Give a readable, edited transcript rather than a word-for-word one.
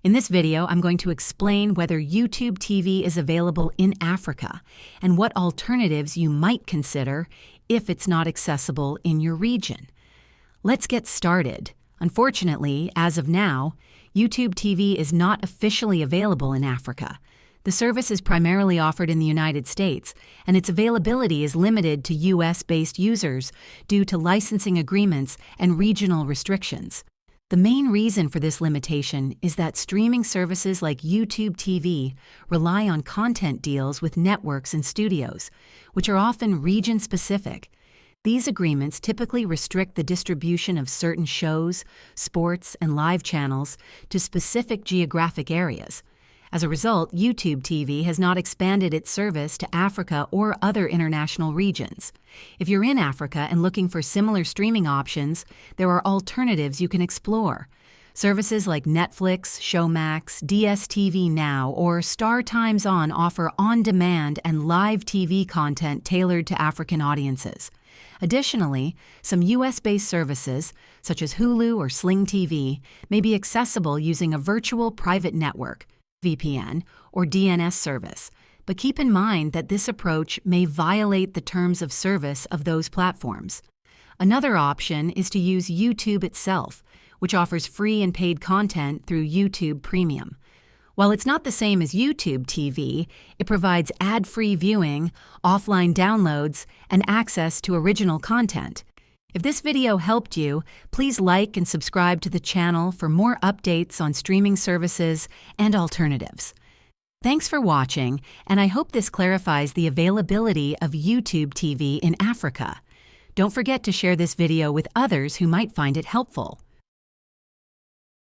In this video, I'm going to explain whether YouTube TV is available in Africa and what alternatives you might consider if it's not accessible in your region. Let's get started. Unfortunately, as of now, YouTube TV is not officially available in Africa. The service is primarily offered in the United States, and its availability is limited to US-based users due to licensing agreements and regional restrictions. The main reason for this limitation is that streaming services like YouTube TV rely on content deals with networks and studios, which are often region-specific. These agreements typically restrict the distribution of certain shows, sports, and live channels to specific geographic areas. As a result, YouTube TV has not expanded its service to Africa or other international regions. If you're in Africa and looking for similar streaming options, there are alternatives you can explore. Services like Netflix, Showmax, DSTV Now, or Star Times On offer on-demand and live TV content tailored to African audiences. Additionally, some US-based services, such as Hulu or Sling TV, may be accessible using a virtual private network, VPN, or DNS service, but keep in mind that this approach may violate the terms of service of those platforms. Another option is to use YouTube itself, which offers free and paid content through YouTube Premium. While it's not the same as YouTube TV, it provides ad-free viewing, offline downloads, and access to original content. If this video helped you, please like and subscribe to the channel for more updates on streaming services and alternatives. Thanks for watching, and I hope this clarifies the availability of YouTube TV in Africa. Don't forget to share this video with others who might find it helpful.